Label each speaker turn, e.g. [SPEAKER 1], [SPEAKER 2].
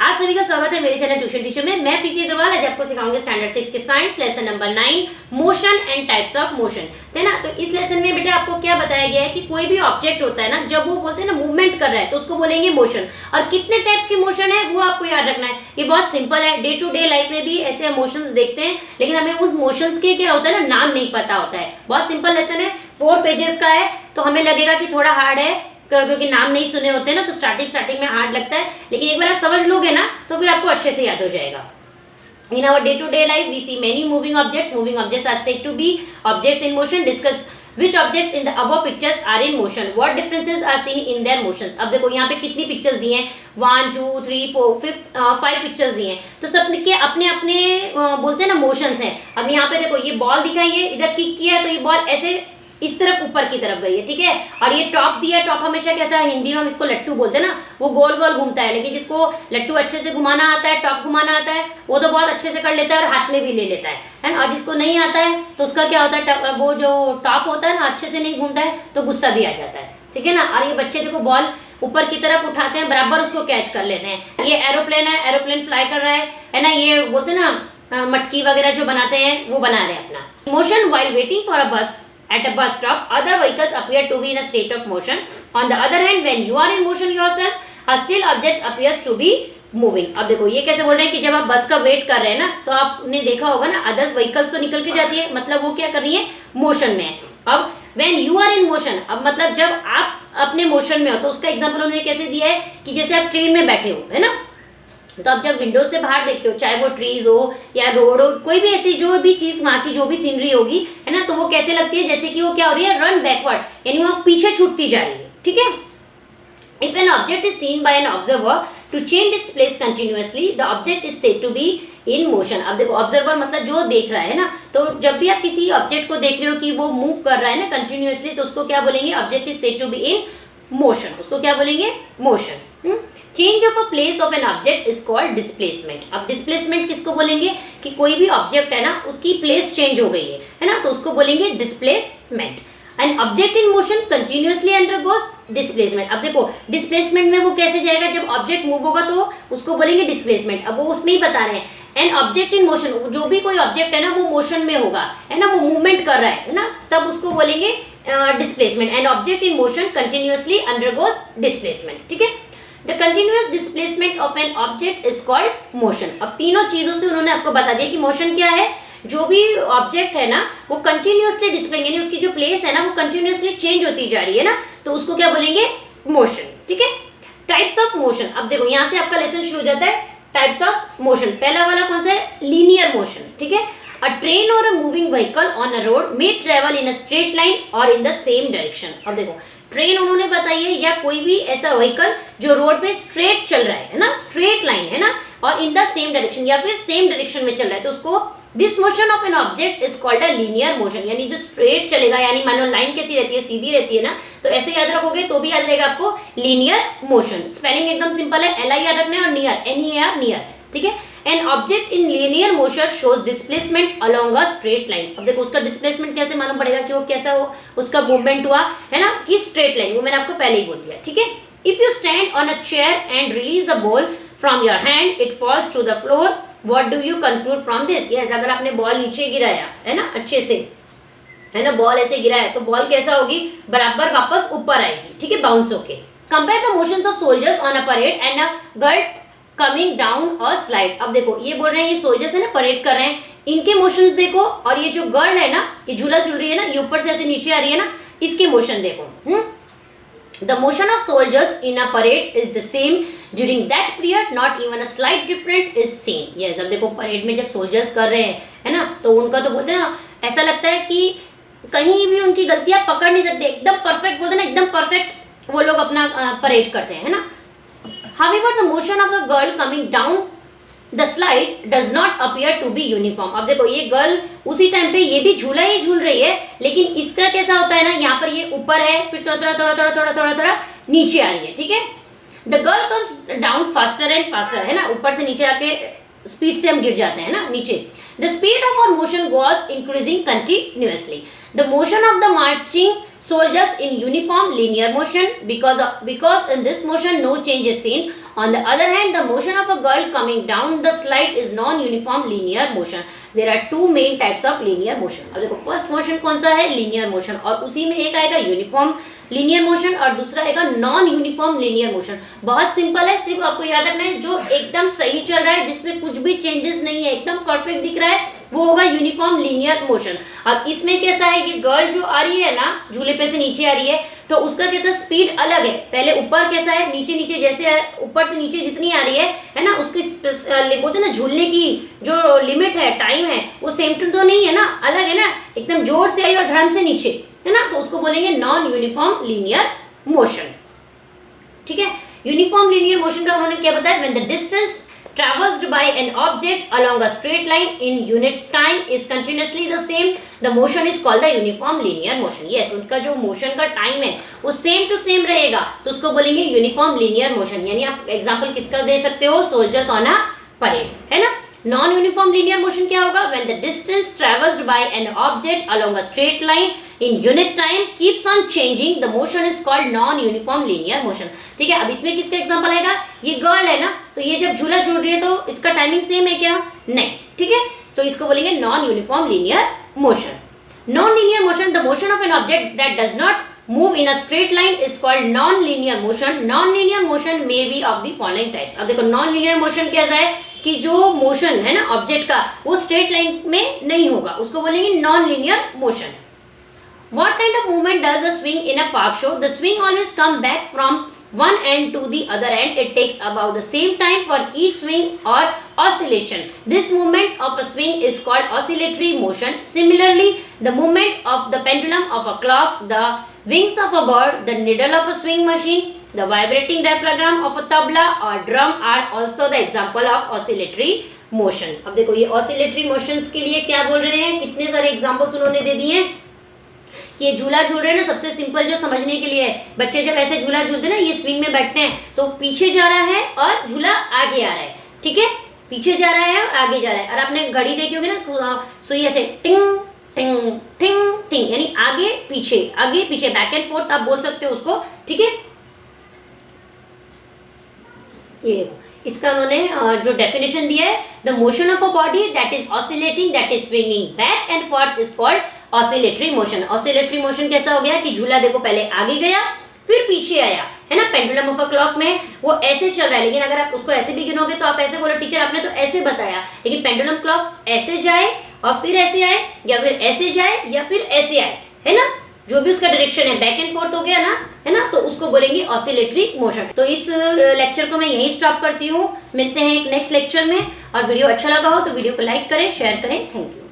[SPEAKER 1] आप सभी का स्वागत है मेरे चैनल ट्यूशन टीचर में। मैं प्रीति अग्रवाल आज आपको सिखाऊंगी स्टैंडर्ड 6 के science lesson number 9 motion and types of motion, है ना। तो इस लेसन में बेटा आपको क्या बताया गया है कि कोई भी ऑब्जेक्ट होता है ना, जब वो बोलते हैं ना मूवमेंट कर रहा है तो उसको बोलेंगे मोशन। और कितने टाइप्स के मोशन है वो आपको याद रखना है। ये बहुत सिंपल है, डे टू डे लाइफ में भी ऐसे मोशंस देखते हैं, लेकिन हमें उन मोशंस के क्या होता है ना, नाम नहीं पता होता है। बहुत सिंपल लेसन है, 4 पेजेस का है, तो हमें लगेगा कि थोड़ा हार्ड है क्योंकि नाम नहीं सुने होते हैं ना, तो स्टार्टिंग में हार्ड लगता है, लेकिन एक बार आप समझ लोगे ना तो फिर आपको अच्छे से याद हो जाएगा। In our day-to-day life, we see many moving objects. Moving objects are said to be objects in motion. Discuss which objects in the above pictures are in motion. What differences are seen in their motions? अब देखो यहाँ पे कितनी pictures दी हैं, 1 2 3 4 5 pictures दी हैं, तो सब के अपने अपने बोलते हैं ना मोशंस हैं। अब यहाँ पे देखो ये बॉल दिखाई है, इधर किक किया है तो ये बॉल ऐसे इस तरफ ऊपर की तरफ गई है, ठीक है। और ये टॉप दिया है, टॉप हमेशा कैसा है, हिंदी में हम इसको लट्टू बोलते हैं ना, वो गोल गोल घूमता है, लेकिन जिसको लट्टू अच्छे से घुमाना आता है, टॉप घुमाना आता है, वो तो बहुत अच्छे से कर लेता है और हाथ में भी ले लेता है ना। और जिसको नहीं आता है तो उसका क्या होता है, वो जो टॉप होता है ना अच्छे से नहीं घूमता है तो गुस्सा भी आ जाता है, ठीक है ना। और ये बच्चे देखो बॉल ऊपर की तरफ उठाते हैं, बराबर उसको कैच कर लेते हैं। ये एरोप्लेन है, एरोप्लेन फ्लाई कर रहा है ना। ये बोलते हैं ना मटकी वगैरह जो बनाते हैं वो बना रहे हैं अपना। Motion while waiting for a बस at a bus stop, other vehicles appear to be in a state of motion. On the other hand, when you are in motion yourself, a still object appears to be moving. अब देखो ये कैसे बोल रहे हैं कि जब आप बस का वेट कर रहे हैं ना, तो आपने देखा होगा ना अदर्स व्हीकल्स तो निकल के जाती है, मतलब वो क्या कर रही है, मोशन में है। अब when you are in motion, अब मतलब जब आप अपने मोशन में हो, तो उसका एग्जाम्पल उन्होंने कैसे दिया है कि जैसे आप ट्रेन में बैठे हो, है ना, तो आप जब विंडो से बाहर देखते हो, चाहे वो ट्रीज हो या रोड हो, कोई भी ऐसी जो भी चीज वहां की जो भी सीनरी होगी, है ना, तो वो कैसे लगती है, जैसे कि वो क्या हो रही है, रन बैकवर्ड, यानी वो पीछे छूटती जा रही है, ठीक है। If an object is seen by an observer to change its place continuously, the object is said to be in motion. अब देखो ऑब्जर्वर मतलब जो देख रहा है ना, तो जब भी आप किसी ऑब्जेक्ट को देख रहे हो कि वो मूव कर रहा है ना कंटिन्यूअसली, तो उसको क्या बोलेंगे, object is said to be in motion, उसको क्या बोलेंगे, motion. Change of a place of an object is called displacement. अब डिस्प्लेसमेंट किसको बोलेंगे कि कोई भी ऑब्जेक्ट है ना उसकी प्लेस चेंज हो गई है ना, तो उसको बोलेंगे displacement. An object in motion continuously undergoes displacement. अब देखो डिस्प्लेसमेंट में वो कैसे जाएगा, जब ऑब्जेक्ट मूव होगा तो उसको बोलेंगे डिस्प्लेसमेंट। अब वो उसमें ही बता रहे हैं, एन ऑब्जेक्ट इन मोशन, जो भी कोई ऑब्जेक्ट है ना वो मोशन में होगा, है ना, वो मूवमेंट कर रहा है ना, तब उसको बोलेंगे displacement. An object in motion continuously undergoes displacement, ठीक है। The continuous displacement of an object is called motion. अब तीनों चीजों से उन्होंने आपको बता दिया कि मोशन क्या है, जो भी ऑब्जेक्ट है ना वो कंटिन्यूअसली डिस्प्ले, यानी उसकी जो प्लेस है ना वो कंटिन्यूअसली चेंज होती जा रही है ना, तो उसको क्या बोलेंगे, मोशन, ठीक है। टाइप्स ऑफ मोशन, अब देखो यहाँ से आपका लेसन शुरू हो जाता है, टाइप्स ऑफ मोशन। पहला वाला कौन सा है, लीनियर मोशन, ठीक है। A train or a moving vehicle on a road may travel in a straight line or in the same direction. अब देखो ट्रेन उन्होंने बताई है या कोई भी ऐसा व्हीकल जो रोड पे स्ट्रेट चल रहा है ना, स्ट्रेट लाइन है ना, और इन द सेम डायरेक्शन या फिर सेम डायरेक्शन में चल रहा है, तो उसको this motion of an object is called a linear motion. यानी जो स्ट्रेट चलेगा, यानी मानो लाइन कैसी रहती है, सीधी रहती है ना, तो ऐसे याद रखोगे तो भी याद रहेगा आपको लीनियर मोशन। स्पेलिंग एकदम सिंपल है, LI याद रखना है और नियर, NEAR नियर, ठीक है। An object in linear motion shows displacement along a straight line. अब देखो उसका डिस्प्लेसमेंट कैसे मालूम पड़ेगा कि वो कैसा हो, उसका मूवमेंट हुआ है ना, कि स्ट्रेट लाइन, वो मैंने आपको पहले ही बोल दिया, ठीक है। If you stand on a chair and release the ball from your hand, it falls to the floor, what do you conclude from this. Yes, अगर आपने बॉल नीचे गिराया है ना अच्छे से, है ना, बॉल ऐसे गिराया तो बॉल कैसा होगी, बराबर वापस ऊपर आएगी, ठीक है, बाउंस होके। Compare the motions of soldiers on a parade and a girl coming down a slide. अब देखो ये बोल रहे हैं, ये सोल्जर्स है ना परेड कर रहे हैं, इनके मोशंस देखो, और ये जो गर्ल है ना, ये झूला झूल रही है ना, ये ऊपर से ऐसे नीचे आ रही है ना, इसके मोशन देखो। The motion of soldiers in a parade is the same during that period, not even a slight difference is seen. Yes, अब देखो परेड में जब सोल्जर्स कर रहे हैं, है ना, तो उनका तो बोलते हैं ना, ऐसा लगता है कि कहीं भी उनकी गलतियां पकड़ नहीं सकते, एकदम परफेक्ट बोलते हैं ना, एकदम परफेक्ट वो लोग अपना परेड करते हैं, है ना। However, the motion of the girl coming down the slide does not appear to be uniform. अब देखो ये गर्ल उसी टाइम पे ये भी झूला ही झूल रही है, लेकिन इसका कैसा होता है ना, यहाँ पर ये ऊपर है, फिर थोड़ा नीचे आ रही है, ठीक है। The girl comes down faster and faster, है ना, ऊपर से नीचे आके स्पीड से हम गिर जाते हैं ना नीचे। The speed of our motion was increasing continuously. The motion of the marching soldiers in uniform linear motion, because in this motion no change is seen On the other hand, the motion of a girl coming down the slide is non-uniform linear motion. There are two main types of linear motion. अब देखो first motion कौन सा है, linear motion, और उसी में एक आएगा यूनिफॉर्म लीनियर मोशन और दूसरा आएगा नॉन यूनिफॉर्म लीनियर मोशन. बहुत सिंपल है, सिर्फ आपको याद रखना है जो एकदम सही चल रहा है, जिसमें कुछ भी चेंजेस नहीं है, एकदम परफेक्ट दिख रहा है, वो होगा यूनिफॉर्म लीनियर मोशन. अब इसमें कैसा है कि गर्ल जो आ रही है ना, झूले पे से नीचे आ रही है, तो उसका कैसा स्पीड अलग है. पहले ऊपर कैसा है, नीचे नीचे जैसे ऊपर से नीचे जितनी आ रही है ना, उसकी बोलते ना झूलने की जो लिमिट है, टाइम है, वो सेम टू तो नहीं है ना, अलग है ना, एकदम जोर से आई और धड़म से नीचे है ना, तो उसको बोलेंगे नॉन यूनिफॉर्म लीनियर मोशन. ठीक है, यूनिफॉर्म लीनियर मोशन का उन्होंने क्या बताया, when the distance traversed by an object along a straight line in unit time is continuously the same, the motion is called the uniform linear motion. Yes, उनका जो motion का time है वो same to same रहेगा, तो उसको बोलेंगे uniform linear motion. यानी आप एग्जांपल किसका दे सकते हो, सोल्जर्स ऑन अ परेड, है ना. नॉन यूनिफॉर्म लीनियर मोशन क्या होगा, when the distance traversed by an object along a straight line in unit time keeps on changing, the motion is called non uniform linear motion. ठीक है, अब इसमें किसका example आएगा, ये गर्ल है ना, तो ये जब झूला झूल रही है तो इसका टाइमिंग सेम है क्या, नहीं. ठीक है, तो इसको बोलेंगे non uniform linear motion. Non linear motion, the motion of an object that does not move in a straight line is called non-linear motion. Non-linear motion may be of the following types. अब देखो non-linear motion कैसा है कि जो motion है ना object का, वो स्ट्रेट लाइन में नहीं होगा, उसको बोलेंगे non-linear motion. What kind of movement does a swing in a park show? The swing always come back from one end to the other end. It takes about the same time for each swing or oscillation. This movement of a swing is called oscillatory motion. Similarly, the movement of the pendulum of a clock, the wings of a bird, the needle of a swing machine, the vibrating diaphragm of a tabla or drum are also the example of oscillatory motion. अब देखो ये oscillatory motions के लिए क्या बोल रहे हैं, कितने सारे examples उन्होंने दे दिए हैं कि ये झूला झूल रहे हैं ना. सबसे सिंपल जो समझने के लिए है, बच्चे जब ऐसे झूला झूलते हैं ना, ये स्विंग में बैठते हैं तो पीछे जा रहा है और झूला आगे आ रहा है. ठीक है, पीछे जा रहा है और आगे जा रहा है. और आपने घड़ी देखी होगी ना, सुई ऐसे टिंग टिंग टिंग टिंग, यानी आगे पीछे बैक एंड फोर्थ आप बोल सकते हो उसको. ठीक है, ये इसका उन्होंने जो डेफिनेशन दिया है, the motion of a body that is oscillating, that is swinging back and fourth is called oscillatory motion. Oscillatory motion कैसा हो गया कि झूला देखो पहले आगे गया फिर पीछे आया, है ना. पेंडुलम ऑफ अ क्लॉक में वो ऐसे चल रहा है, लेकिन अगर आप उसको ऐसे भी गिनोगे तो आप ऐसे बोलो टीचर आपने तो ऐसे बताया, लेकिन पेंडुलम क्लॉक ऐसे जाए और फिर ऐसे आए, या फिर ऐसे जाए या फिर ऐसे आए, है ना. जो भी उसका डायरेक्शन है बैक एंड फोर्थ हो गया ना, है ना, तो उसको बोलेंगे ऑसिलेटरी मोशन. तो इस लेक्चर को मैं यहीं स्टॉप करती हूँ. मिलते हैं एक नेक्स्ट लेक्चर में. और वीडियो अच्छा लगा हो तो वीडियो को लाइक करें, शेयर करें. Thank you.